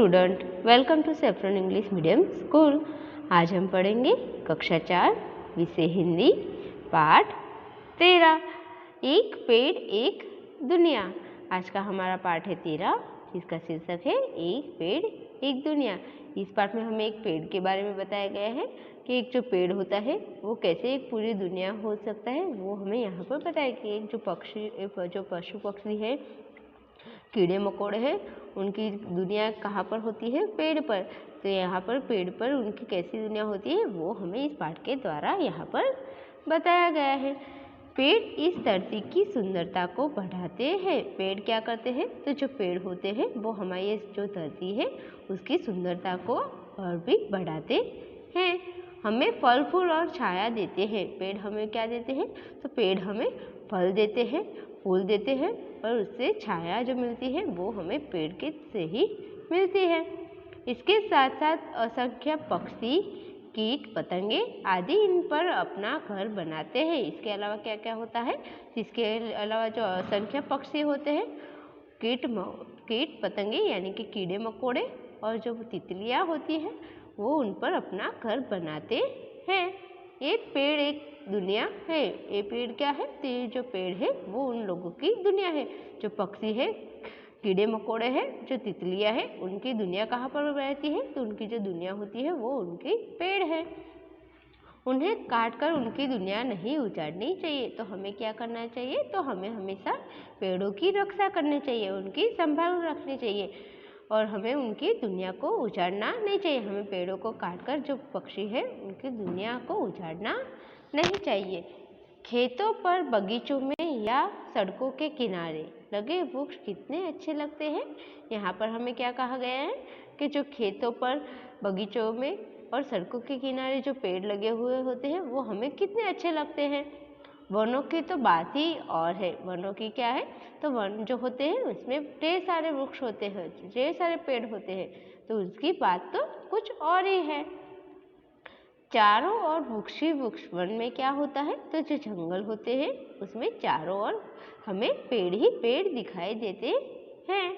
Student, welcome to Saffron English Medium School. आज हम पढ़ेंगे कक्षा 4 विषय हिंदी पाठ 13 एक पेड़ एक दुनिया। आज का हमारा पाठ है 13 जिसका शीर्षक है एक पेड़ एक दुनिया। इस पाठ में हमें एक पेड़ के बारे में बताया गया है कि एक जो पेड़ होता है वो कैसे एक पूरी दुनिया हो सकता है, वो हमें यहाँ पर बताया कि एक जो पशु पक्षी है, कीड़े मकोड़े हैं, उनकी दुनिया कहाँ पर होती है? पेड़ पर। तो यहाँ पर पेड़ पर उनकी कैसी दुनिया होती है वो हमें इस पाठ के द्वारा यहाँ पर बताया गया है। पेड़ इस धरती की सुंदरता को बढ़ाते हैं। पेड़ क्या करते हैं? तो जो पेड़ होते हैं वो हमारी जो धरती है उसकी सुंदरता को और भी बढ़ाते हैं। हमें फल फूल और छाया देते हैं। पेड़ हमें क्या देते हैं? तो पेड़ हमें फल देते हैं, फूल देते हैं और उससे छाया जो मिलती है वो हमें पेड़ के से ही मिलती है। इसके साथ साथ असंख्य पक्षी, कीट पतंगे आदि इन पर अपना घर बनाते हैं। इसके अलावा क्या क्या होता है? इसके अलावा जो असंख्य पक्षी होते हैं, कीट पतंगे यानी कि कीड़े मकोड़े और जो तितलियाँ होती हैं वो उन पर अपना घर बनाते हैं। एक पेड़ एक दुनिया है। ये पेड़ क्या है? तो ये जो पेड़ है वो उन लोगों की दुनिया है। जो पक्षी है, कीड़े मकोड़े हैं, जो तितलियाँ हैं, उनकी दुनिया कहाँ पर रहती है? तो उनकी जो दुनिया होती है वो उनकी पेड़ है। उन्हें काट कर उनकी दुनिया नहीं उजाड़नी चाहिए। तो हमें क्या करना चाहिए? तो हमें हमेशा पेड़ों की रक्षा करनी चाहिए, उनकी संभाल रखनी चाहिए और हमें उनकी दुनिया को उजाड़ना नहीं चाहिए। हमें पेड़ों को काटकर जो पक्षी है उनकी दुनिया को उजाड़ना नहीं चाहिए। खेतों पर, बगीचों में या सड़कों के किनारे लगे वृक्ष कितने अच्छे लगते हैं। यहाँ पर हमें क्या कहा गया है कि जो खेतों पर, बगीचों में और सड़कों के किनारे जो पेड़ लगे हुए होते हैं वो हमें कितने अच्छे लगते हैं। वनों की तो बात ही और है। वनों की क्या है? तो वन जो होते हैं उसमें ढेर सारे वृक्ष होते हैं, ढेर सारे पेड़ होते हैं, तो उसकी बात तो कुछ और ही है। चारों ओर वृक्ष ही वृक्ष। वन में क्या होता है? तो जो जंगल होते हैं उसमें चारों ओर हमें पेड़ ही पेड़ दिखाई देते हैं।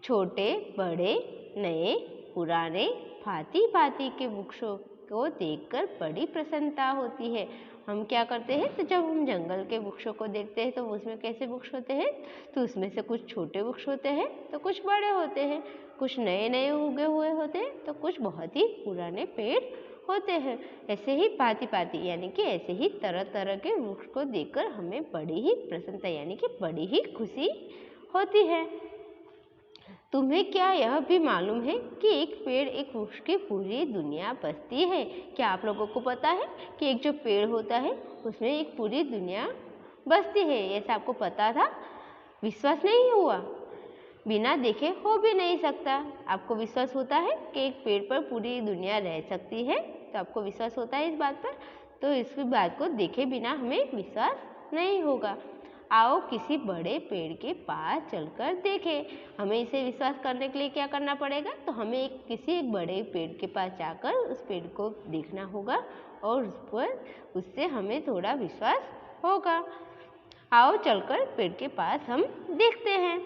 छोटे बड़े, नए पुराने, भांति भांति के वृक्षों को देखकर बड़ी प्रसन्नता होती है। हम क्या करते हैं? तो जब हम जंगल के वृक्षों को देखते हैं तो उसमें कैसे वृक्ष होते हैं? तो उसमें से कुछ छोटे वृक्ष होते हैं तो कुछ बड़े होते हैं, कुछ नए नए उगे हुए होते हैं तो कुछ बहुत ही पुराने पेड़ होते हैं। ऐसे ही भांति भांति यानी कि ऐसे ही तरह तरह के वृक्ष को देखकर हमें बड़ी ही प्रसन्नता यानी कि बड़ी ही खुशी होती है। तुम्हें क्या यह भी मालूम है कि एक पेड़ एक वृक्ष की पूरी दुनिया बसती है? क्या आप लोगों को पता है कि एक जो पेड़ होता है उसमें एक पूरी दुनिया बसती है? ऐसा आपको पता था? विश्वास नहीं हुआ? बिना देखे हो भी नहीं सकता। आपको विश्वास होता है कि एक पेड़ पर पूरी दुनिया रह सकती है? तो आपको विश्वास होता है इस बात पर? तो इस बात को देखे बिना हमें विश्वास नहीं होगा। आओ किसी बड़े पेड़ के पास चलकर देखें। हमें इसे विश्वास करने के लिए क्या करना पड़ेगा? तो हमें किसी एक बड़े पेड़ के पास जाकर उस पेड़ को देखना होगा और उस पर उससे हमें थोड़ा विश्वास होगा। आओ चलकर पेड़ के पास हम देखते हैं।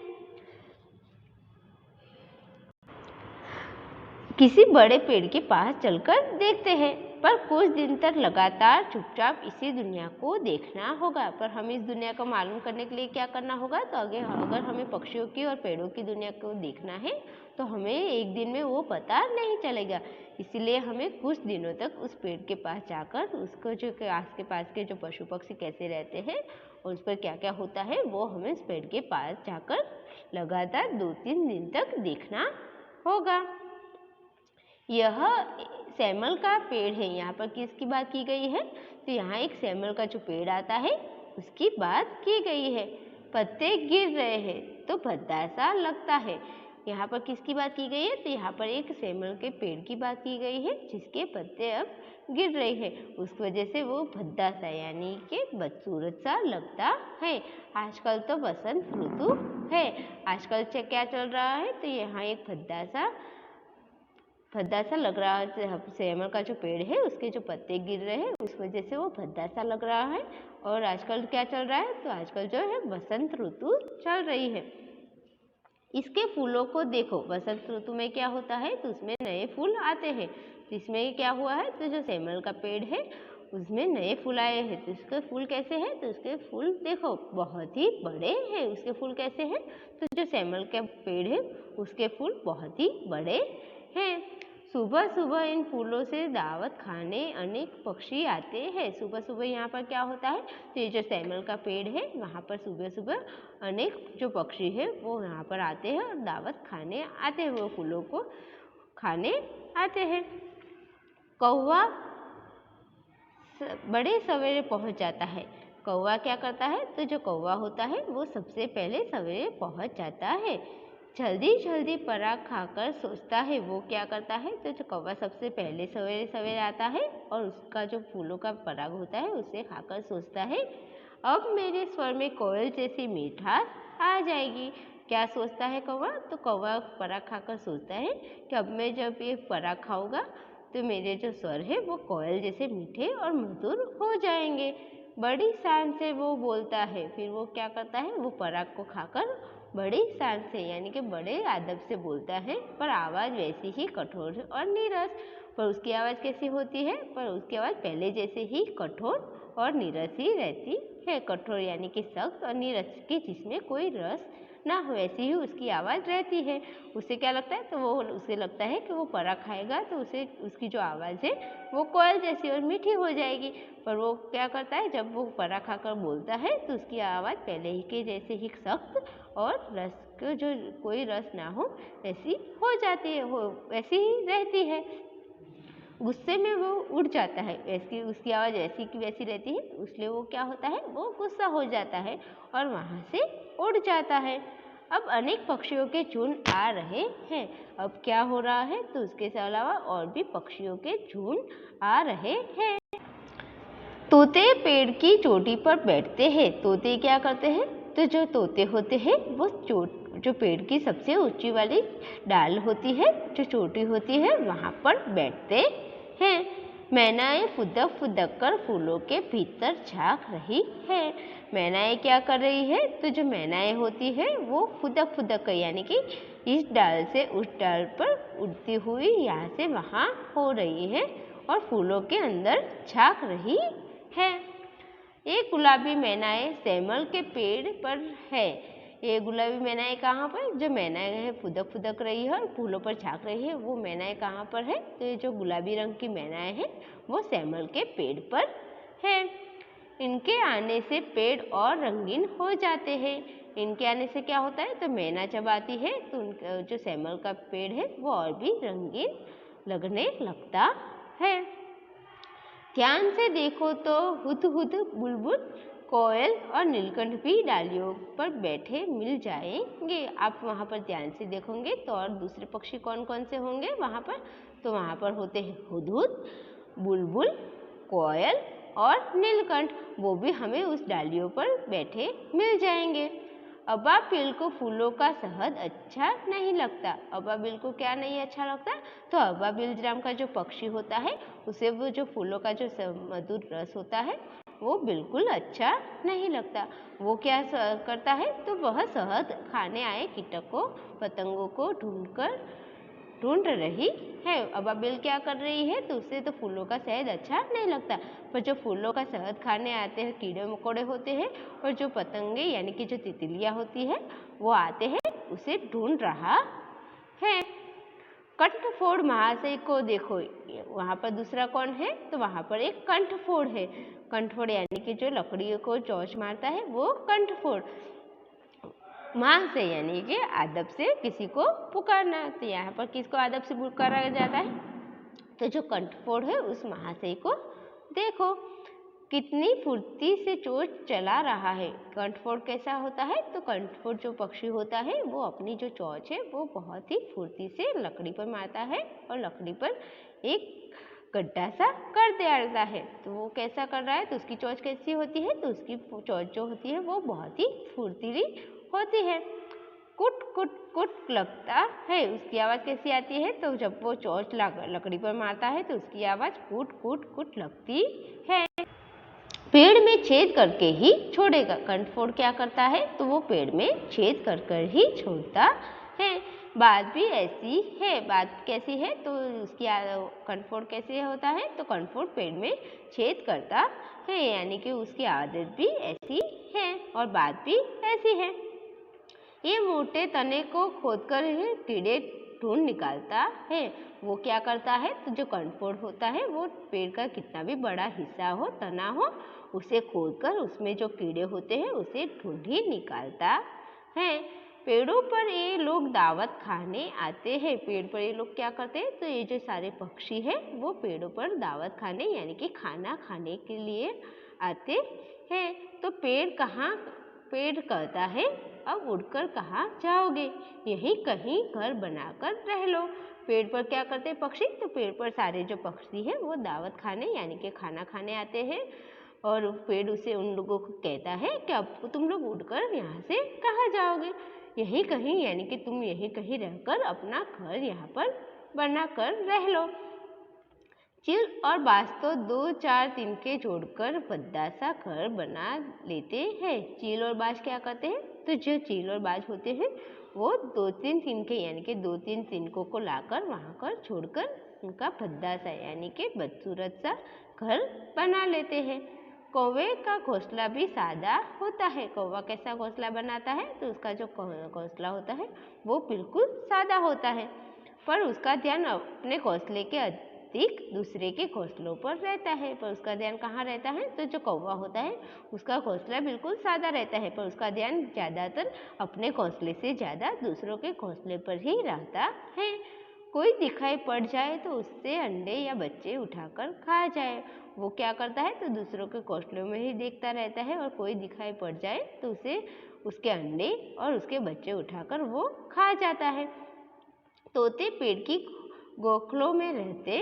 किसी बड़े पेड़ के पास चलकर देखते हैं, पर कुछ दिन तक लगातार चुपचाप इसी दुनिया को देखना होगा। पर हमें इस दुनिया को मालूम करने के लिए क्या करना होगा? तो अगर हमें पक्षियों की और पेड़ों की दुनिया को देखना है तो हमें एक दिन में वो पता नहीं चलेगा। इसीलिए हमें कुछ दिनों तक उस पेड़ के पास जाकर उसको जो आस के पास के जो पशु पक्षी कैसे रहते हैं और उस पर क्या क्या होता है वो हमें उस पेड़ के पास जाकर लगातार 2-3 दिन तक देखना होगा। यह सेमल का पेड़ है। यहाँ पर किसकी बात की गई है? तो यहाँ एक सेमल का जो पेड़ आता है उसकी बात की गई है। पत्ते गिर रहे हैं तो भद्दा सा लगता है। यहाँ पर किसकी बात की गई है? तो यहाँ पर एक सेमल के पेड़ की बात की गई है जिसके पत्ते अब गिर रहे हैं। उस वजह से वो भद्दा सा यानी कि बदसूरत सा लगता है। आजकल तो बसंत ऋतु है। आजकल क्या चल रहा है? तो यहाँ एक भद्दा सा लग रहा है। सेमल का जो पेड़ है उसके जो पत्ते गिर रहे हैं उस वजह से वो भद्दा सा लग रहा है। और आजकल क्या चल रहा है? तो आजकल जो है बसंत ऋतु चल रही है। इसके फूलों को देखो, वसंत ऋतु में क्या होता है तो उसमें नए फूल आते हैं। तो इसमें क्या हुआ है तो जो सेमल का पेड़ है उसमें नए फूल आए हैं। तो इसके फूल कैसे हैं तो उसके फूल देखो बहुत ही बड़े हैं। उसके फूल कैसे हैं तो जो सेमल का पेड़ है उसके फूल बहुत ही बड़े हैं। सुबह सुबह इन फूलों से दावत खाने अनेक पक्षी आते हैं। सुबह सुबह यहाँ पर क्या होता है तो ये जो सेमल का पेड़ है वहाँ पर सुबह सुबह अनेक जो पक्षी है वो यहाँ पर आते हैं और दावत खाने आते हैं, वो फूलों को खाने आते हैं। कौवा बड़े सवेरे पहुँच जाता है। कौवा क्या करता है तो जो कौवा होता है वो सबसे पहले सवेरे पहुँच जाता है। जल्दी जल्दी पराग खाकर सोचता है, वो क्या करता है तो जो कौवा सबसे पहले सवेरे सवेरे आता है और उसका जो फूलों का पराग होता है उसे खाकर सोचता है अब मेरे स्वर में कोयल जैसी मिठास आ जाएगी। क्या सोचता है कौवा तो कौवा पराग खाकर सोचता है कि अब मैं जब ये पराग खाऊंगा तो मेरे जो स्वर है वो कोयल जैसे मीठे और मधुर हो जाएंगे। बड़ी शान से वो बोलता है। फिर वो क्या करता है वो पराग को खाकर बड़ी शान से यानी कि बड़े अदब से बोलता है, पर आवाज़ वैसी ही कठोर और नीरस। पर उसकी आवाज़ कैसी होती है पर उसकी आवाज़ पहले जैसे ही कठोर और नीरस ही रहती है। कठोर यानी कि सख्त और नीरस की जिसमें कोई रस ना हो ऐसी ही उसकी आवाज़ रहती है। उसे क्या लगता है तो वो उसे लगता है कि वो पराग खाएगा तो उसे उसकी जो आवाज़ है वो कोयल जैसी और मीठी हो जाएगी। पर वो क्या करता है जब वो पराग खाकर बोलता है तो उसकी आवाज़ पहले ही के जैसे ही सख्त और रस को जो कोई रस ना हो ऐसी हो जाती है, वो वैसी ही रहती है। गुस्से में वो उड़ जाता है, वैसी उसकी आवाज़ ऐसी की वैसी रहती है इसलिए वो क्या होता है वो गुस्सा हो जाता है और वहाँ से उड़ जाता है। अब अनेक पक्षियों के झुंड आ रहे हैं। अब क्या हो रहा है तो उसके अलावा और भी पक्षियों के झुंड आ रहे हैं। तोते पेड़ की चोटी पर बैठते हैं। तोते क्या करते हैं तो जो तोते होते हैं वो जो पेड़ की सबसे ऊंची वाली डाल होती है, जो चोटी होती है वहाँ पर बैठते हैं। मैनाएं फुदक फुदक कर फूलों के भीतर झांक रही है। मैनाएं क्या कर रही है तो जो मैनाएं होती है वो फुदक फुदक कर यानी कि इस डाल से उस डाल पर उड़ती हुई यहाँ से वहाँ हो रही है और फूलों के अंदर झांक रही है। एक गुलाबी मैनाएं सेमल के पेड़ पर है। ये गुलाबी मैनाएं कहाँ पर जो मैनाएं है फुदक फुदक रही है और फूलों पर झांक रही है वो मैनाएं कहाँ पर है तो ये जो गुलाबी रंग की मैनाएं है वो सेमल के पेड़ पर है। इनके आने से पेड़ और रंगीन हो जाते हैं। इनके आने से क्या होता है तो मैना जब आती है तो उनका जो सेमल का पेड़ है वो और भी रंगीन लगने लगता है। ध्यान से देखो तो हुदहुद बुलबुल कोयल और नीलकंठ भी डालियों पर बैठे मिल जाएंगे। आप वहाँ पर ध्यान से देखोगे तो और दूसरे पक्षी कौन कौन से होंगे वहाँ पर तो वहाँ पर होते हैं हुदहुद, बुलबुल, कोयल और नीलकंठ, वो भी हमें उस डालियों पर बैठे मिल जाएंगे। अबाबिल को फूलों का शहद अच्छा नहीं लगता। अबाबिल को क्या नहीं अच्छा लगता तो अबाबिल नाम का जो पक्षी होता है उसे वो जो फूलों का जो मधुर रस होता है वो बिल्कुल अच्छा नहीं लगता। वो क्या करता है तो वह शहद खाने आए कीटकों पतंगों को ढूंढ रही है। अबाबिल क्या कर रही है तो उसे तो फूलों का शहद अच्छा नहीं लगता, पर जो फूलों का शहद खाने आते हैं कीड़े मकोड़े होते हैं और जो पतंगे यानी कि जो तितलियाँ होती है वो आते हैं उसे ढूंढ रहा है। कंठफोड़ महाशय को देखो, वहाँ पर दूसरा कौन है तो वहाँ पर एक कंठफोड़ है। कंठफोड़ यानी कि जो लकड़ी को चोंच मारता है वो कंठफोड़। महाशय यानी कि अदब से किसी को पुकारना। तो यहाँ पर किसको अदब से पुकारा जाता है तो जो कंठफोड़ है उस महाशय को देखो कितनी फुर्ती से चोंच चला रहा है। कंठफोड़ कैसा होता है तो कंठफोड़ जो पक्षी होता है वो अपनी जो चोंच है वो बहुत ही फुर्ती से लकड़ी पर मारता है और लकड़ी पर एक गड्ढा सा कर देता है। तो वो कैसा कर रहा है तो उसकी चोंच कैसी होती है तो उसकी चोंच जो होती है वो बहुत ही फुर्तीली होती है। कुट कुट कुट लगता है, उसकी आवाज़ कैसी आती है तो जब वो चोंच लकड़ी पर मारता है तो उसकी आवाज़ कुट कुट कुट लगती है। पेड़ में छेद करके ही छोड़ेगा। कंठफोड़ क्या करता है तो वो पेड़ में छेद कर कर ही छोड़ता है। बात भी ऐसी है। बात कैसी है तो उसकी कंठफोड़ कैसे होता है तो कंठफोड़ पेड़ में छेद करता है, यानी कि उसकी आदत भी ऐसी है और बात भी ऐसी है। ये मोटे तने को खोदकर कीड़े ढूंढ निकालता है। वो क्या करता है तो जो कंठफोड़ होता है वो पेड़ का कितना भी बड़ा हिस्सा हो, तना हो, उसे खोदकर उसमें जो कीड़े होते हैं उसे ढूंढ ही निकालता है। पेड़ों पर ये लोग दावत खाने आते हैं। पेड़ पर ये लोग क्या करते हैं तो ये जो सारे पक्षी हैं वो पेड़ों पर दावत खाने यानी कि खाना खाने के लिए आते हैं। तो पेड़ कहता है अब उड़कर कहाँ जाओगे, यहीं कहीं घर बनाकर रह लो। पेड़ पर क्या करते हैं पक्षी तो पेड़ पर सारे जो पक्षी हैं वो दावत खाने यानी कि खाना खाने आते हैं और पेड़ उसे उन लोगों को कहता है कि अब तुम लोग उड़कर यहाँ से कहाँ जाओगे, यहीं कहीं यानी कि तुम यहीं कहीं रहकर अपना घर यहाँ पर बनाकर रह लो। चील और बाज तो 2-4 तिनके जोड़कर भद्दा सा घर बना लेते हैं। चील और बाज क्या करते हैं तो जो चील और बाज होते हैं वो 2-3 तिनके यानी कि 2-3 तिनकों को लाकर वहाँ पर छोड़कर उनका भद्दा सा यानी कि बदसूरत सा घर बना लेते हैं। कौवे का घोंसला भी सादा होता है। कौवा कैसा घोंसला बनाता है तो उसका जो घोंसला होता है वो बिल्कुल सादा होता है, पर उसका ध्यान अपने घोंसले के अधिक दूसरे के घोंसलों पर रहता है। पर उसका ध्यान कहाँ रहता है तो जो कौवा होता है उसका घोंसला बिल्कुल सादा रहता है, पर उसका ध्यान ज़्यादातर अपने घोंसले से ज़्यादा दूसरों के घोंसले पर ही रहता है। कोई दिखाई पड़ जाए तो उससे अंडे या बच्चे उठाकर खा जाए। वो क्या करता है तो दूसरों के घोंसलों में ही देखता रहता है और कोई दिखाई पड़ जाए तो उसे उसके अंडे और उसके बच्चे उठाकर वो खा जाता है। तोते पेड़ की गोखलों में रहते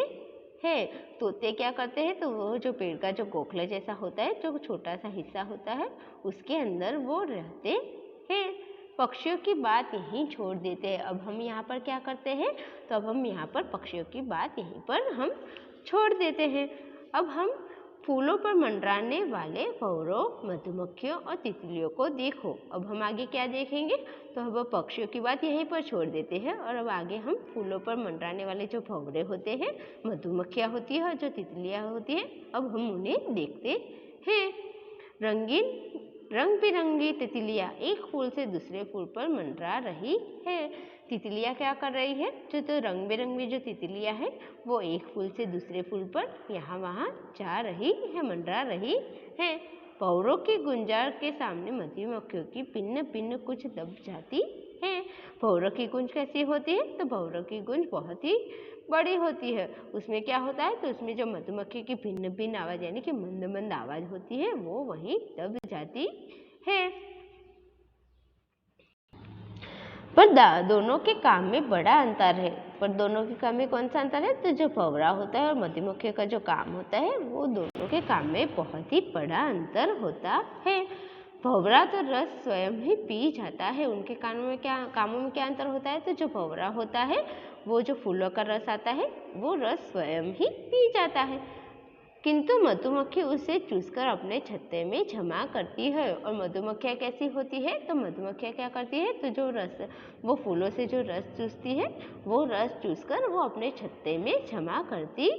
हैं। तोते क्या करते हैं तो वो जो पेड़ का जो गोखला जैसा होता है, जो छोटा सा हिस्सा होता है, उसके अंदर वो रहते हैं। पक्षियों की बात यहीं छोड़ देते हैं। अब हम यहाँ पर क्या करते हैं तो अब हम यहाँ पर पक्षियों की बात यहीं पर हम छोड़ देते हैं। अब हम फूलों पर मंडराने वाले भंवरों, मधुमक्खियों और तितलियों को देखो। अब हम आगे क्या देखेंगे तो अब पक्षियों की बात यहीं पर छोड़ देते हैं और अब आगे हम फूलों पर मंडराने वाले जो भंवरे होते हैं, मधुमक्खियाँ होती है और जो तितलियाँ होती हैं, अब हम उन्हें देखते हैं। रंग बिरंगी तितलियाँ एक फूल से दूसरे फूल पर मंडरा रही है। तितलियाँ क्या कर रही है जो रंग बिरंगी जो तितलियाँ हैं वो एक फूल से दूसरे फूल पर यहाँ वहाँ जा रही है, मंडरा रही है। भंवरों की गुंजार के सामने मधुमक्खियों की भिन्न भिन्न कुछ दब जाती है। भंवरों की गूंज कैसी होती है तो भंवरों की गूंज बहुत ही बड़ी होती है। उसमें क्या होता है तो उसमें जो मधुमक्खी की भिन्न भिन्न आवाज़ यानी कि मंद मंद आवाज़ होती है वो वहीं दब जाती है। पर दोनों के काम में बड़ा अंतर है। पर दोनों के काम में कौन सा अंतर है तो जो भंवरा होता है और मधुमक्खी का जो काम होता है वो दोनों के काम में बहुत ही बड़ा अंतर होता है। भंवरा तो रस स्वयं ही पी जाता है। उनके कामों में क्या अंतर होता है तो जो भंवरा होता है वो जो फूलों का रस आता है वो रस स्वयं ही पी जाता है, किंतु मधुमक्खी उसे चूसकर अपने छत्ते में जमा करती है। और मधुमक्खियाँ कैसी होती है तो मधुमक्खियाँ क्या करती है तो जो रस वो फूलों से जो रस चूसती है वो रस चूसकर वो अपने छत्ते में जमा करती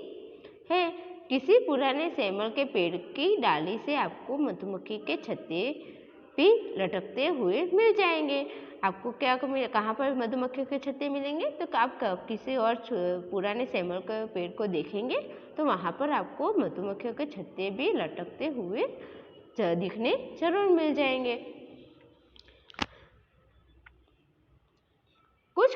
है। किसी पुराने सेमल के पेड़ की डाली से आपको मधुमक्खी के छत्ते भी लटकते हुए मिल जाएंगे। आपको कहाँ पर मधुमक्खी के छत्ते मिलेंगे तो आप किसी और पुराने सेमल के पेड़ को देखेंगे तो वहाँ पर आपको मधुमक्खियों के छत्ते भी लटकते हुए दिखने जरूर मिल जाएंगे। कुछ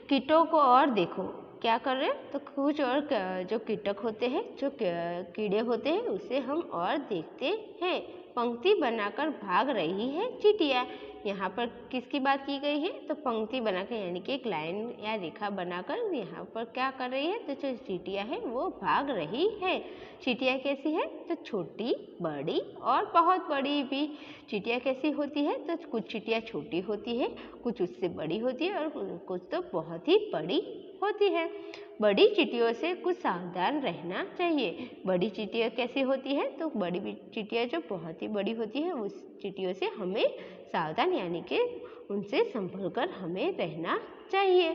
कीटों को और देखो क्या कर रहे हैं तो कुछ और जो कीटक होते हैं, जो कीड़े होते हैं उसे हम और देखते हैं। पंक्ति बनाकर भाग रही है चींटियाँ। यहाँ पर किसकी बात की गई है तो पंक्ति बनाकर यानी कि एक लाइन या रेखा बनाकर यहाँ पर क्या कर रही है तो जो चींटियाँ है वो भाग रही है। चींटियाँ कैसी है तो छोटी, बड़ी और बहुत बड़ी भी। चींटियाँ कैसी होती है तो कुछ चींटियाँ छोटी होती है, कुछ उससे बड़ी होती है और कुछ तो बहुत ही बड़ी होती है। बड़ी चींटियों से कुछ सावधान रहना चाहिए। बड़ी चींटियाँ कैसी होती है? तो बड़ी चींटियाँ जो बहुत ही बड़ी होती है उस चींटियों से हमें सावधान यानी कि उनसे संभल कर हमें रहना चाहिए।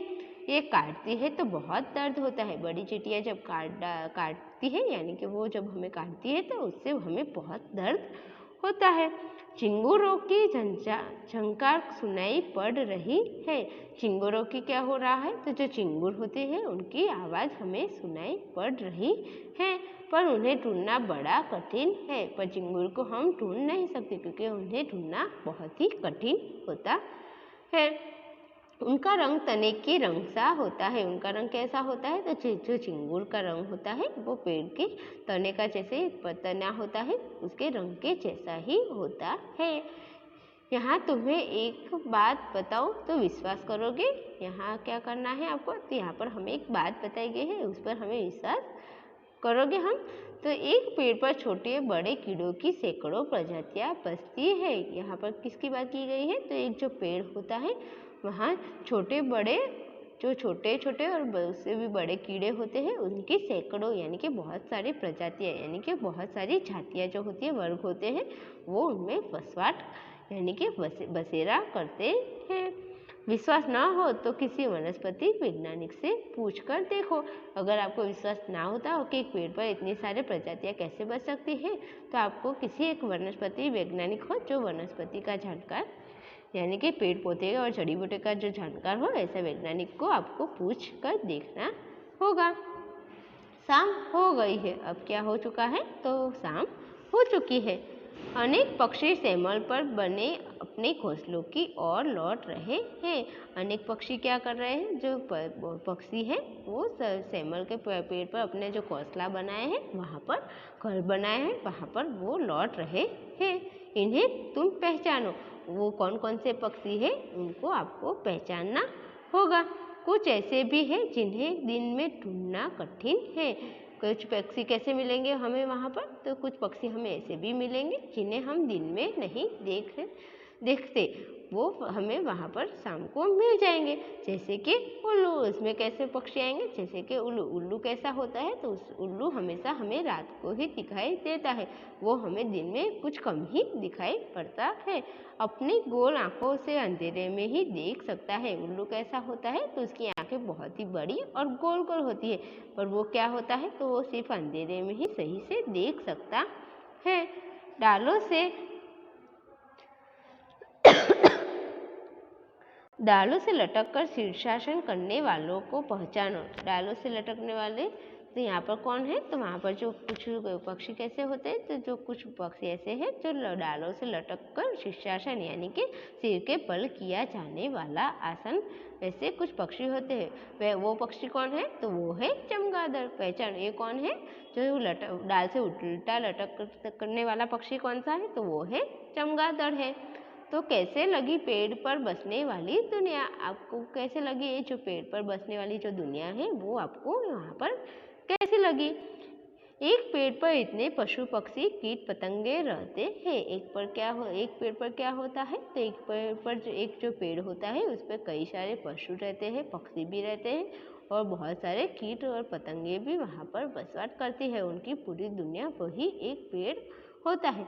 ये काटती है तो बहुत दर्द होता है। बड़ी चींटियाँ जब काटती है यानी कि वो जब हमें काटती है तो उससे हमें बहुत दर्द होता है। चिंगूरों की झंकार सुनाई पड़ रही है। चिंगूरों की क्या हो रहा है? तो जो चिंगूर होते हैं उनकी आवाज़ हमें सुनाई पड़ रही है, पर उन्हें ढूंढना बड़ा कठिन है। पर चिंगूर को हम ढूंढ नहीं सकते क्योंकि उन्हें ढूंढना बहुत ही कठिन होता है। उनका रंग तने के रंग सा होता है। उनका रंग कैसा होता है? तो जो चिंगूर का रंग होता है वो पेड़ के तने का जैसे तना होता है उसके रंग के जैसा ही होता है। यहाँ तुम्हें एक बात बताओ तो विश्वास करोगे? यहाँ क्या करना है आपको? तो यहाँ पर हमें एक बात बताई गई है, उस पर हमें विश्वास करोगे हम? तो एक पेड़ पर छोटे बड़े कीड़ों की सैकड़ों प्रजातियाँ बसती है। यहाँ पर किसकी बात की गई है? तो एक जो पेड़ होता है वहाँ छोटे बड़े जो छोटे छोटे और उससे भी बड़े कीड़े होते हैं उनकी सैकड़ों यानी कि बहुत सारी प्रजातियाँ यानी कि बहुत सारी जातियाँ जो होती है वर्ग होते हैं वो उनमें वसवाट यानी कि बसेरा करते हैं। विश्वास ना हो तो किसी वनस्पति वैज्ञानिक से पूछकर देखो। अगर आपको विश्वास ना होता हो कि एक पेड़ पर इतनी सारे प्रजातियाँ कैसे बच सकती हैं तो आपको किसी एक वनस्पति वैज्ञानिक हो जो वनस्पति का जानकार यानी कि पेड़ पौधे और जड़ी बूटी का जो जानकार हो ऐसे वैज्ञानिक को आपको पूछ कर देखना होगा। शाम हो गई है। अब क्या हो चुका है? तो शाम हो चुकी है। अनेक पक्षी सेमल पर बने अपने घोंसलों की ओर लौट रहे हैं। अनेक पक्षी क्या कर रहे हैं? जो पक्षी हैं वो सेमल के पेड़ पर अपने जो घोंसला बनाए हैं वहाँ पर घर बनाए हैं वहाँ पर वो लौट रहे हैं। इन्हें तुम पहचानो। वो कौन कौन से पक्षी हैं उनको आपको पहचानना होगा। कुछ ऐसे भी हैं जिन्हें दिन में ढूंढना कठिन है। कुछ पक्षी कैसे मिलेंगे हमें वहाँ पर? तो कुछ पक्षी हमें ऐसे भी मिलेंगे जिन्हें हम दिन में नहीं देखते, वो हमें वहाँ पर शाम को मिल जाएंगे। जैसे कि उल्लू। उसमें कैसे पक्षी आएंगे? जैसे कि उल्लू। उल्लू कैसा होता है? तो उस उल्लू हमेशा हमें रात को ही दिखाई देता है, वो हमें दिन में कुछ कम ही दिखाई पड़ता है। अपनी गोल आँखों से अंधेरे में ही देख सकता है। उल्लू कैसा होता है? तो उसकी आँखें बहुत ही बड़ी और गोल गोल होती है, पर वो क्या होता है? तो वो सिर्फ अंधेरे में ही सही से देख सकता है। डालों से लटक कर शीर्षासन करने वालों को पहचानो। डालों से लटकने वाले तो यहाँ पर कौन है? तो वहाँ पर जो कुछ पक्षी कैसे होते हैं? तो जो कुछ पक्षी ऐसे हैं जो डालों से लटक कर शीर्षासन यानी कि सिर के बल किया जाने वाला आसन ऐसे कुछ पक्षी होते हैं। वह वो पक्षी कौन है? तो वो है चमगादड़। पहचान। ये कौन है? जो डाल से उल्टा लटक करने वाला पक्षी कौन सा है? तो वो है चमगादड़ है। तो कैसे लगी पेड़ पर बसने वाली दुनिया? आपको कैसे लगी ये जो पेड़ पर बसने वाली जो दुनिया है वो आपको यहाँ पर कैसी लगी? एक पेड़ पर इतने पशु पक्षी कीट पतंगे रहते हैं। एक पेड़ पर क्या होता है? तो एक पेड़ पर जो पेड़ होता है उस पर कई सारे पशु रहते हैं, पक्षी भी रहते हैं और बहुत सारे कीट और पतंगे भी वहाँ पर बसवाट करती है। उनकी पूरी दुनिया वही एक पेड़ होता है।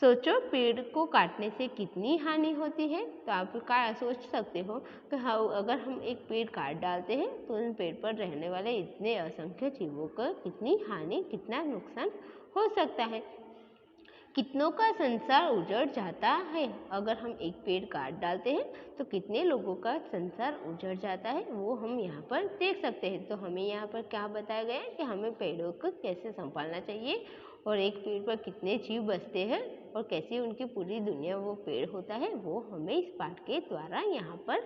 सोचो पेड़ को काटने से कितनी हानि होती है। तो आप सोच सकते हो कि हाँ, अगर हम एक पेड़ काट डालते हैं तो उन पेड़ पर रहने वाले इतने असंख्य जीवों को कितनी हानि कितना नुकसान हो सकता है। कितनों का संसार उजड़ जाता है। अगर हम एक पेड़ काट डालते हैं तो कितने लोगों का संसार उजड़ जाता है वो हम यहाँ पर देख सकते हैं। तो हमें यहाँ पर क्या बताया गया है कि हमें पेड़ों को कैसे संभालना चाहिए और एक पेड़ पर कितने जीव बसते हैं और कैसे उनकी पूरी दुनिया वो पेड़ होता है वो हमें इस पाठ के द्वारा यहाँ पर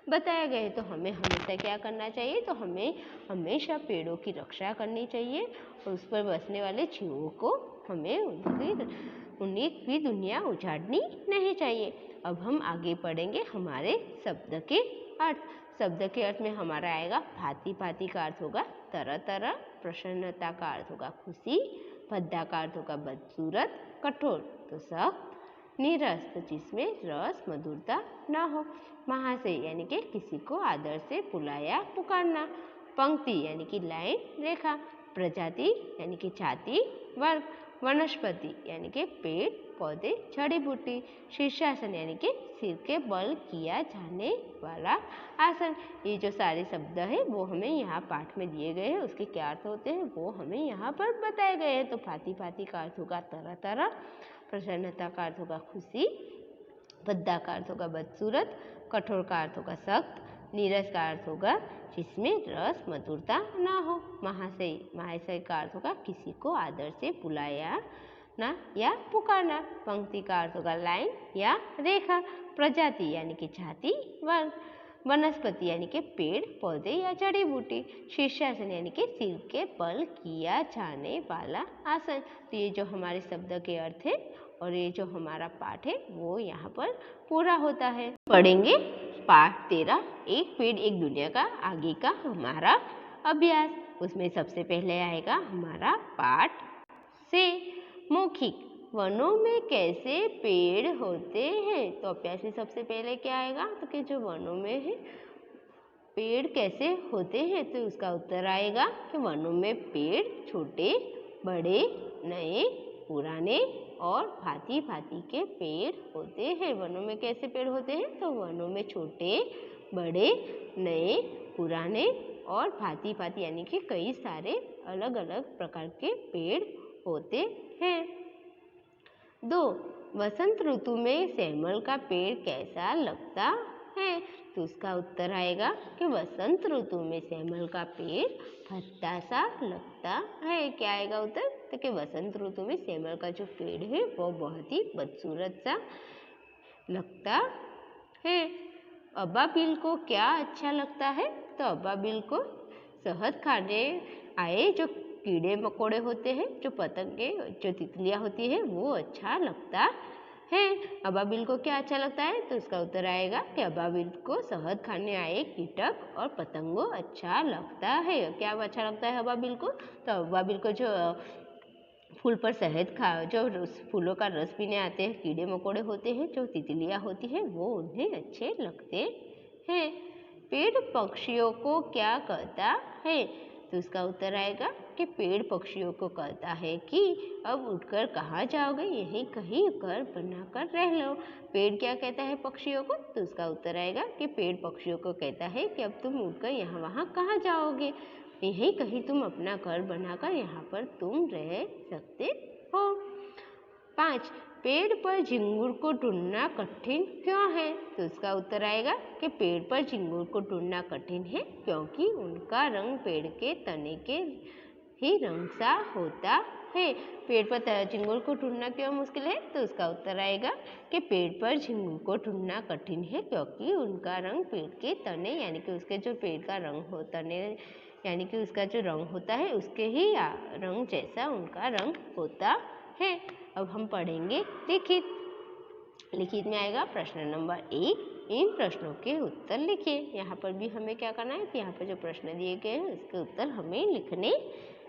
बताया गया है। तो हमें हमेशा क्या करना चाहिए? तो हमें हमेशा पेड़ों की रक्षा करनी चाहिए और उस पर बसने वाले जीवों को हमें उन्हीं की दुनिया उजाड़नी नहीं चाहिए। अब हम आगे पढ़ेंगे हमारे शब्द के अर्थ। शब्द के अर्थ में हमारा आएगा भांति भांति का अर्थ होगा तरह तरह, प्रसन्नता का अर्थ होगा खुशी, भद्दा का अर्थ होगा बदसूरत, कठोर तो सख्त, नीरस तो जिसमें रस मधुरता न हो, महाशय यानी कि किसी को आदर से बुलाया पुकारना, पंक्ति यानी कि लाइन, रेखा। प्रजाति यानी कि जाति, वर्ग। वनस्पति यानी कि पेड़ पौधे, जड़ी बूटी। शीर्षासन यानी कि सिर के बल किया जाने वाला आसन। ये जो सारे शब्द है वो हमें यहाँ पाठ में दिए गए हैं, उसके क्या अर्थ होते हैं वो हमें यहाँ पर बताए गए हैं। तो फाती फाती का अर्थ होगा तरह तरह, प्रसन्नता का अर्थ होगा खुशी, भद्दा का अर्थ होगा बदसूरत, कठोर का अर्थ होगा सख्त, नीरस का अर्थ होगा जिसमें रस मधुरता ना हो, महाशय महाशय का अर्थ होगा किसी को आदर से बुलाया ना या पुकारना, पंक्ति का अर्थ होगा लाइन या रेखा, प्रजाति यानी कि जाति, वर्ग। वनस्पति यानी कि पेड़ पौधे या जड़ी बूटी। शीर्षासन यानी कि सिर के बल किया जाने वाला आसन। तो ये जो हमारे शब्द के अर्थ है और ये जो हमारा पाठ है वो यहाँ पर पूरा होता है। पढ़ेंगे पाठ 13, एक पेड़ एक दुनिया का आगे का हमारा अभ्यास। उसमें सबसे पहले आएगा हमारा पाठ से मौखिक। वनों में कैसे पेड़ होते हैं? तो अभ्यास में सबसे पहले क्या आएगा? तो कि जो वनों में है पेड़ कैसे होते हैं, तो उसका उत्तर आएगा कि वनों में पेड़ छोटे बड़े नए पुराने और भांति भांति के पेड़ होते हैं। वनों में कैसे पेड़ होते हैं? तो वनों में छोटे बड़े नए पुराने और भांति भांति यानी कि कई सारे अलग अलग प्रकार के पेड़ होते हैं। 2. वसंत ऋतु में सेमल का पेड़ कैसा लगता है? तो उसका उत्तर आएगा कि वसंत ऋतु में सेमल का पेड़ भद्दा सा लगता है। क्या आएगा उत्तर? तो कि वसंत ऋतु में सेमल का जो पेड़ है वो बहुत ही बदसूरत सा लगता है। अबाबिल को क्या अच्छा लगता है? तो अबाबिल को शहद खाने आए जो कीड़े मकोड़े होते हैं, जो पतंगे जो तितलियाँ होती है वो अच्छा लगता है। अबाबिल को क्या अच्छा लगता है? तो उसका उत्तर आएगा कि अबाबिल को शहद खाने आए कीटक और पतंगों अच्छा लगता है। क्या अच्छा लगता है अबाबिल को? तो अबाबिल को जो फूल पर शहद जो फूलों का रस पीने आते हैं कीड़े मकोड़े होते हैं, जो तितलियाँ होती हैं, वो उन्हें अच्छे लगते हैं। पेड़ पक्षियों को क्या कहता है? तो उसका उत्तर आएगा कि पेड़ पक्षियों को कहता है कि अब उठकर कहाँ जाओगे, यहीं कहीं घर बनाकर रह लो। पेड़ क्या कहता है पक्षियों को? तो उसका उत्तर आएगा कि पेड़ पक्षियों को कहता है कि अब तुम उठकर यहाँ वहाँ कहाँ जाओगे, यहीं कहीं तुम अपना घर बनाकर यहाँ पर तुम रह सकते हो। 5. पेड़ पर झिंगुर को ढूंढना कठिन क्यों है? तो उसका उत्तर आएगा कि पेड़ पर झिंगुर को ढूंढना कठिन है क्योंकि उनका रंग पेड़ के तने के ही रंग सा होता है। पेड़ पर झिंगुर को ढूंढना क्यों मुश्किल है? तो उसका उत्तर आएगा कि पेड़ पर झिंगुर को ढूंढना कठिन है क्योंकि उनका रंग पेड़ के तने यानी कि उसके जो पेड़ का रंग हो तने यानी कि उसका जो रंग होता है उसके ही रंग जैसा उनका रंग होता है। अब हम पढ़ेंगे लिखित। लिखित में आएगा प्रश्न नंबर 1, इन प्रश्नों के उत्तर लिखिए। यहाँ पर भी हमें क्या करना है कि यहाँ पर जो प्रश्न दिए गए हैं उसके उत्तर हमें लिखने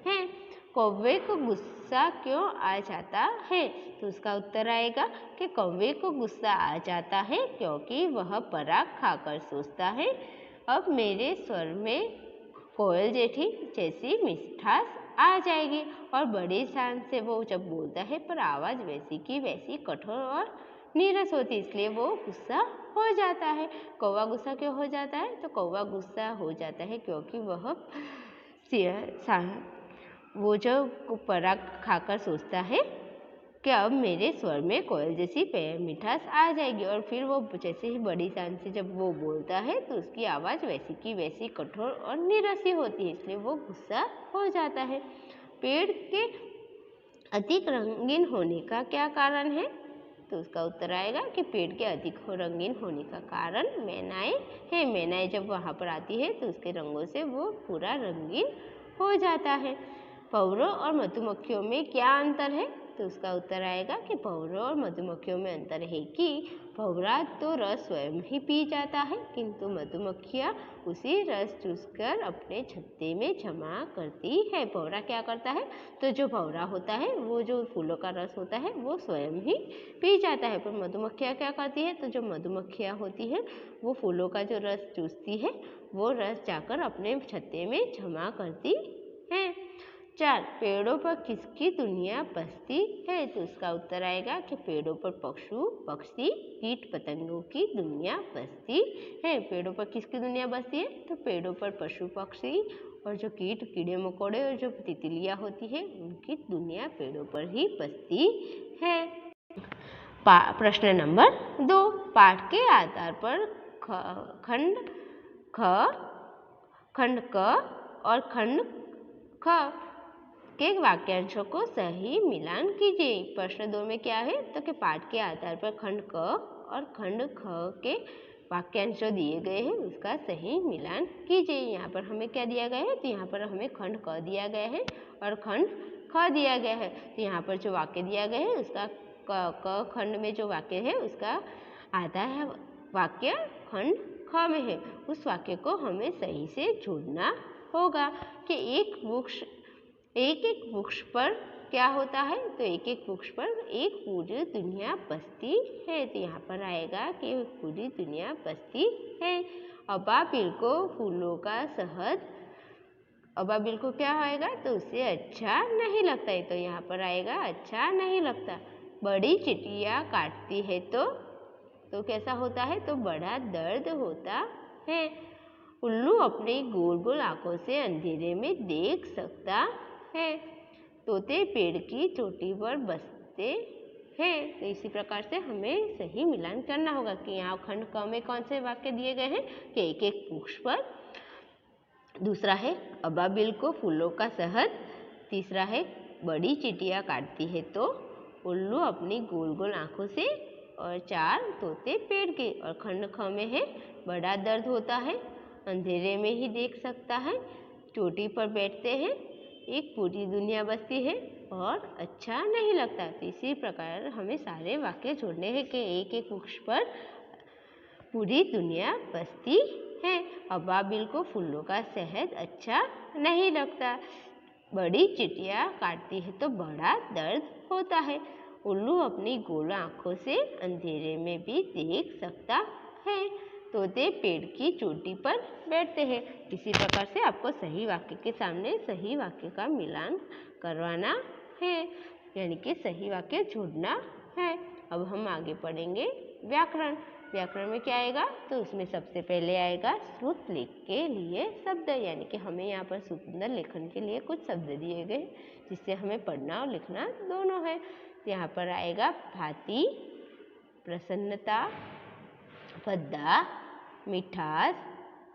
हैं। कौवे को गुस्सा क्यों आ जाता है? तो उसका उत्तर आएगा कि कौवे को गुस्सा आ जाता है क्योंकि वह पराग खाकर सोचता है अब मेरे स्वर में कोयल जैसी मिठास आ जाएगी, और बड़ी शान से वो जब बोलता है पर आवाज़ वैसी की वैसी कठोर और नीरस होती, इसलिए वो गुस्सा हो जाता है। कौवा गुस्सा क्यों हो जाता है? तो कौवा गुस्सा हो जाता है क्योंकि वो जो पराग खाकर सोचता है कि अब मेरे स्वर में कोयल जैसी मिठास आ जाएगी, और फिर वो जैसे ही बड़ी शान से जब वो बोलता है तो उसकी आवाज़ वैसी की वैसी कठोर और नीरसी होती है, इसलिए वो गुस्सा हो जाता है। पेड़ के अधिक रंगीन होने का क्या कारण है? तो उसका उत्तर आएगा कि पेड़ के अधिक रंगीन होने का कारण मैनाएं है। मैनाएं जब वहाँ पर आती है तो उसके रंगों से वो पूरा रंगीन हो जाता है। भंवरों और मधुमक्खियों में क्या अंतर है? तो उसका उत्तर आएगा कि भंवरों और मधुमक्खियों में अंतर है कि भंवरा तो रस स्वयं ही पी जाता है, किंतु मधुमक्खियाँ उसी रस चूसकर अपने छत्ते में जमा करती है। भंवरा क्या करता है, तो जो भंवरा होता है वो जो फूलों का रस होता है वो स्वयं ही पी जाता है, पर मधुमक्खियाँ क्या करती है, तो जो मधुमक्खियाँ होती हैं वो फूलों का जो रस चूसती है वो रस जाकर अपने छत्ते में जमा करती है। 4, पेड़ों पर किसकी दुनिया बसती है, तो उसका उत्तर आएगा कि पेड़ों पर पशु पक्षी कीट पतंगों की दुनिया बसती है। पेड़ों पर किसकी दुनिया बसती है, तो पेड़ों पर पशु पक्षी और जो कीड़े मकोड़े और जो तितलियाँ होती है उनकी दुनिया पेड़ों पर ही बसती है। प्रश्न नंबर 2, पाठ के आधार पर खंड क और खंड ख के वाक्यांशों को सही मिलान कीजिए। प्रश्न 2 में क्या है, तो कि पाठ के आधार पर खंड क और खंड ख के वाक्यांश जो दिए गए हैं उसका सही मिलान कीजिए। यहाँ पर हमें क्या दिया गया है, तो यहाँ पर हमें खंड क दिया गया है और खंड ख दिया गया है। तो यहाँ पर जो वाक्य दिया गया है उसका क खंड में जो वाक्य है उसका आधा है वाक्य खंड ख में है, उस वाक्य को हमें सही से जोड़ना होगा कि एक एक वृक्ष पर क्या होता है, तो एक एक वृक्ष पर एक पूरी दुनिया बसती है। तो यहाँ पर आएगा कि पूरी दुनिया बसती है। अबाबिल को फूलों का शहद, अबाबिल को क्या आएगा, तो उसे अच्छा नहीं लगता है, तो यहाँ पर आएगा अच्छा नहीं लगता। बड़ी चिड़िया काटती है तो कैसा होता है, तो बड़ा दर्द होता है। उल्लू अपनी गोल गोल आंखों से अंधेरे में देख सकता है। तोते पेड़ की चोटी पर बसते हैं। तो इसी प्रकार से हमें सही मिलान करना होगा कि यहाँ खंड क में कौन से वाक्य दिए गए हैं कि एक एक वृक्ष पर, दूसरा है अबाबिल को फूलों का शहद, तीसरा है बड़ी चींटियाँ काटती है तो उल्लू अपनी गोल गोल आंखों से, और 4 तोते पेड़ के, और खंड ख में है बड़ा दर्द होता है, अंधेरे में ही देख सकता है, चोटी पर बैठते हैं, एक पूरी दुनिया बसती है और अच्छा नहीं लगता। तो इसी प्रकार हमें सारे वाक्य जोड़ने हैं कि एक एक वृक्ष पर पूरी दुनिया बसती है। अबाबिल को फूलों का शहद अच्छा नहीं लगता, बड़ी चिड़िया काटती है तो बड़ा दर्द होता है, उल्लू अपनी गोल आंखों से अंधेरे में भी देख सकता है, तोते पेड़ की चोटी पर बैठते हैं। इसी प्रकार से आपको सही वाक्य के सामने सही वाक्य का मिलान करवाना है, यानी कि सही वाक्य जोड़ना है। अब हम आगे पढ़ेंगे व्याकरण। व्याकरण में क्या आएगा, तो उसमें सबसे पहले आएगा श्रुत लेख के लिए शब्द, यानी कि हमें यहाँ पर सुंदर लेखन के लिए कुछ शब्द दिए गए जिससे हमें पढ़ना और लिखना दोनों है। तो यहाँ पर आएगा भांति, प्रसन्नता, भद्दा, मिठास,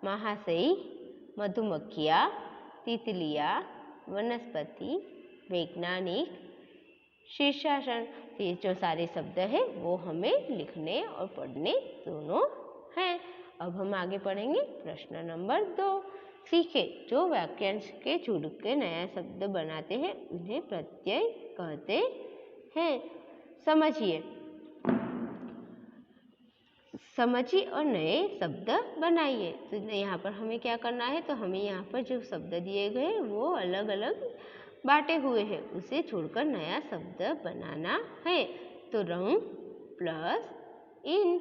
महाशय, मधुमक्खियाँ, तितलियाँ, वनस्पति, वैज्ञानिक, शीर्षासन। ये जो सारे शब्द हैं वो हमें लिखने और पढ़ने दोनों हैं। अब हम आगे पढ़ेंगे प्रश्न नंबर 2। सीखें, जो वाक्यांश के जुड़ के नया शब्द बनाते हैं उन्हें प्रत्यय कहते हैं। समझिए और नए शब्द बनाइए। तो यहाँ पर हमें क्या करना है, तो हमें यहाँ पर जो शब्द दिए गए वो अलग अलग बांटे हुए हैं, उसे छोड़कर नया शब्द बनाना है। तो रंग plus in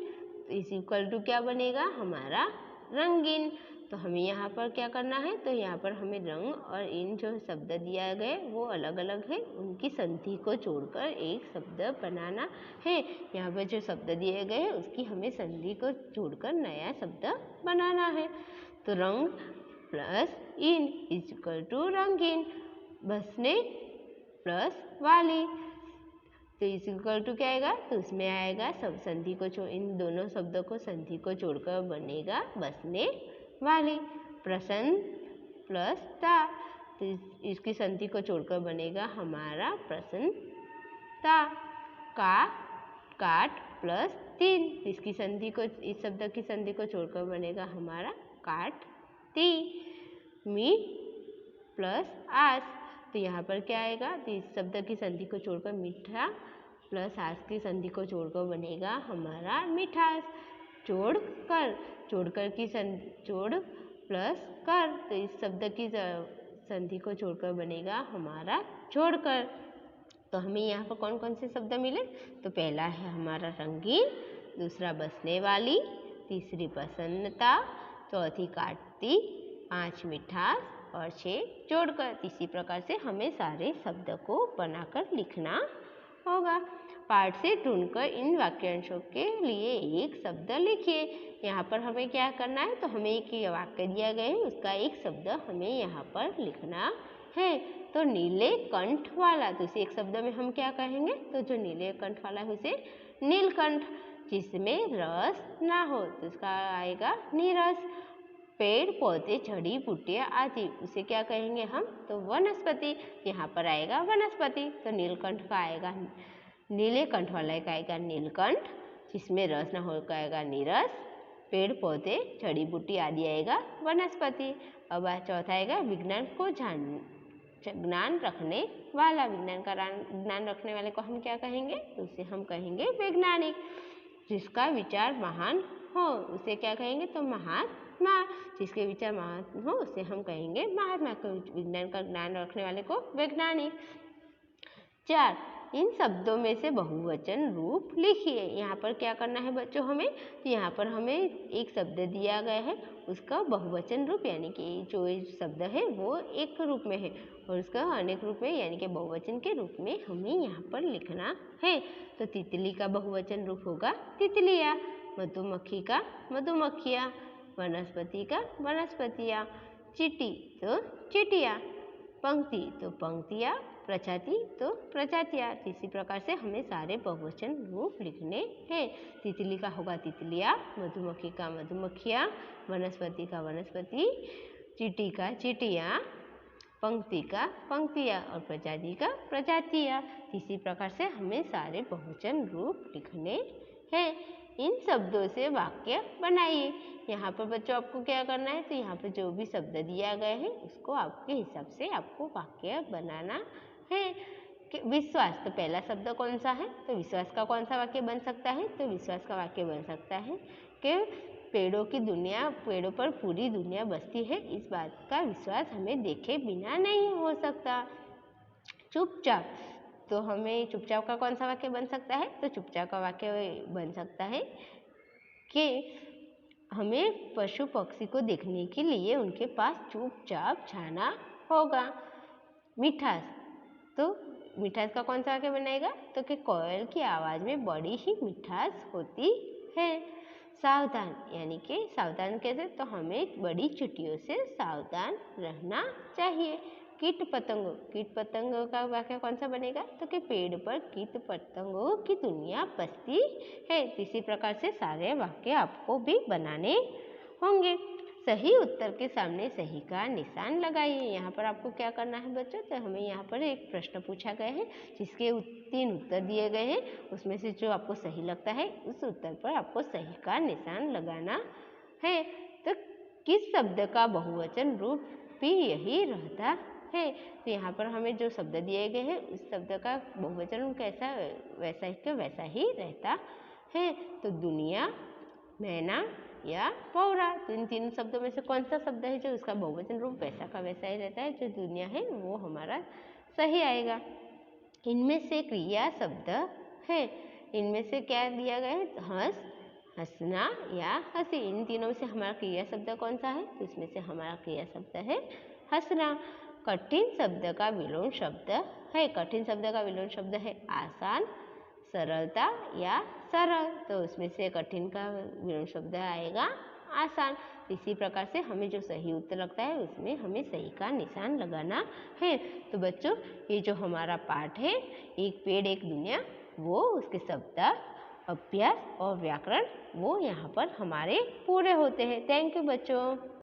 is equal to क्या बनेगा हमारा रंगीन। तो हमें यहाँ पर क्या करना है, तो यहाँ पर हमें रंग और इन जो शब्द दिया गया वो अलग अलग है, उनकी संधि को जोड़कर एक शब्द बनाना है। यहाँ पर जो शब्द दिए गए हैं उसकी हमें संधि को जोड़कर नया शब्द बनाना है। तो रंग plus in is equal to रंगीन। बसने प्लस वाली, तो इज इक्वल टू क्या आएगा, तो उसमें आएगा सब संधि को इन दोनों शब्दों को संधि को जोड़कर बनेगा बसने वाली। प्रसन्न प्लस ता, तो इसकी संधि को जोड़कर बनेगा हमारा प्रसन्नता। काट प्लस तीन, इसकी संधि को इस शब्द की संधि को जोड़कर बनेगा हमारा काटती। मीट प्लस आस, तो तो यहाँ पर क्या आएगा, तो इस शब्द की संधि को छोड़कर मीठा प्लस आस की संधि को छोड़कर बनेगा हमारा मिठास। जोड़कर की संधि जोड़ प्लस कर, तो इस शब्द की संधि को छोड़कर बनेगा हमारा जोड़कर। तो हमें यहाँ पर कौन कौन से शब्द मिले, तो पहला है हमारा रंगीन, दूसरा बसने वाली, तीसरी प्रसन्नता, चौथी काटती, 5 मिठास और 6 जोड़कर। इसी प्रकार से हमें सारे शब्द को बनाकर लिखना होगा। पाठ से ढूंढकर इन वाक्यांशों के लिए एक शब्द लिखिए। यहाँ पर हमें क्या करना है, तो हमें एक वाक्य दिया गया है, उसका एक शब्द हमें यहाँ पर लिखना है। तो नीले कंठ वाला, तो इसे एक शब्द में हम क्या कहेंगे, तो जो नीले कंठ वाला है उसे नीलकंठ। जिसमें रस ना हो तो उसका आएगा नीरस। पेड़ पौधे जड़ी बूटियाँ आदि, उसे क्या कहेंगे हम, तो वनस्पति। यहाँ पर आएगा वनस्पति। तो नीलकंठ का आएगा, नीले कंठ वाला का आएगा नीलकंठ, जिसमें रस न हो का आएगा नीरस। पेड़ पौधे जड़ी बूटी आदि आएगा वनस्पति। अब चौथा आएगा विज्ञान को ज्ञान रखने वाला। विज्ञान का ज्ञान रखने वाले को हम क्या कहेंगे, तो उसे हम कहेंगे वैज्ञानिक। जिसका विचार महान हो उसे क्या कहेंगे, तो महात्मा। जिसके विचार महान हो उसे हम कहेंगे महात्मा। को विज्ञान का ज्ञान रखने वाले को वैज्ञानिक। 4, इन शब्दों में से बहुवचन रूप लिखिए। यहाँ पर क्या करना है बच्चों हमें, तो यहाँ पर हमें एक शब्द दिया गया है, उसका बहुवचन रूप यानी कि जो शब्द है वो एक रूप में है और उसका अनेक रूप में यानी कि बहुवचन के रूप में हमें यहाँ पर लिखना है। तो तितली का बहुवचन रूप होगा तितलियाँ, मधुमक्खी का मधुमक्खियाँ, वनस्पति का वनस्पतियाँ, चींटी तो चींटियाँ, पंक्ति तो पंक्तियाँ, प्रजाति तो प्रजातियाँ। इसी प्रकार से हमें सारे बहुवचन रूप लिखने हैं। तितली का होगा तितलियाँ, मधुमक्खी का मधुमक्खियाँ, वनस्पति का वनस्पति, चींटी का चींटियाँ, पंक्ति का पंक्तियाँ और प्रजाति का प्रजातियाँ। इसी प्रकार से हमें सारे बहुवचन रूप लिखने हैं। इन शब्दों से वाक्य बनाइए। यहाँ पर बच्चों आपको क्या करना है, तो यहाँ पर जो भी शब्द दिया गया है उसको आपके हिसाब से आपको वाक्य बनाना है। कि विश्वास, तो पहला शब्द कौन सा है, तो विश्वास का कौन सा वाक्य बन सकता है, तो विश्वास का वाक्य बन सकता है कि पेड़ों की दुनिया, पेड़ों पर पूरी दुनिया बसती है, इस बात का विश्वास हमें देखे बिना नहीं हो सकता। चुपचाप, तो हमें चुपचाप का कौन सा वाक्य बन सकता है, तो चुपचाप का वाक्य बन सकता है कि हमें पशु पक्षी को देखने के लिए उनके पास चुपचाप जाना होगा। मिठास, तो मिठास का कौन सा वाक्य बनाएगा, तो कि कोयल की आवाज़ में बड़ी ही मिठास होती है। सावधान, यानी कि सावधान कैसे, तो हमें बड़ी चींटियों से सावधान रहना चाहिए। कीट पतंगों का वाक्य कौन सा बनेगा, तो कि पेड़ पर कीट पतंगों की दुनिया बसती है। इसी प्रकार से सारे वाक्य आपको भी बनाने होंगे। सही उत्तर के सामने सही का निशान लगाइए। यहाँ पर आपको क्या करना है बच्चों, तो हमें यहाँ पर एक प्रश्न पूछा गया है जिसके 3 उत्तर दिए गए हैं, उसमें से जो आपको सही लगता है उस उत्तर पर आपको सही का निशान लगाना है। तो किस शब्द का बहुवचन रूप भी यही रहता है, तो यहाँ पर हमें जो शब्द दिए गए हैं उस शब्द का बहुवचन रूप कैसा वैसा ही रहता है। तो दुनिया, मैना या पौरा, तो इन 3 शब्दों में से कौन सा शब्द है जो उसका बहुवचन रूप वैसा का वैसा ही रहता है, जो दुनिया है वो हमारा सही आएगा। इनमें से क्रिया शब्द है, इनमें से क्या दिया गया है, हंस, हंसना या हंसी, इन तीनों में से हमारा क्रिया शब्द कौन सा है, तो इसमें से हमारा क्रिया शब्द है हंसना। कठिन शब्द का विलोम शब्द है, कठिन शब्द का विलोम शब्द है आसान, सरलता या सरल, तो उसमें से कठिन का विलोम शब्द आएगा आसान। इसी प्रकार से हमें जो सही उत्तर लगता है उसमें हमें सही का निशान लगाना है। तो बच्चों ये जो हमारा पाठ है एक पेड़ एक दुनिया, वो उसके शब्द, अभ्यास और व्याकरण वो यहाँ पर हमारे पूरे होते हैं। थैंक यू बच्चों।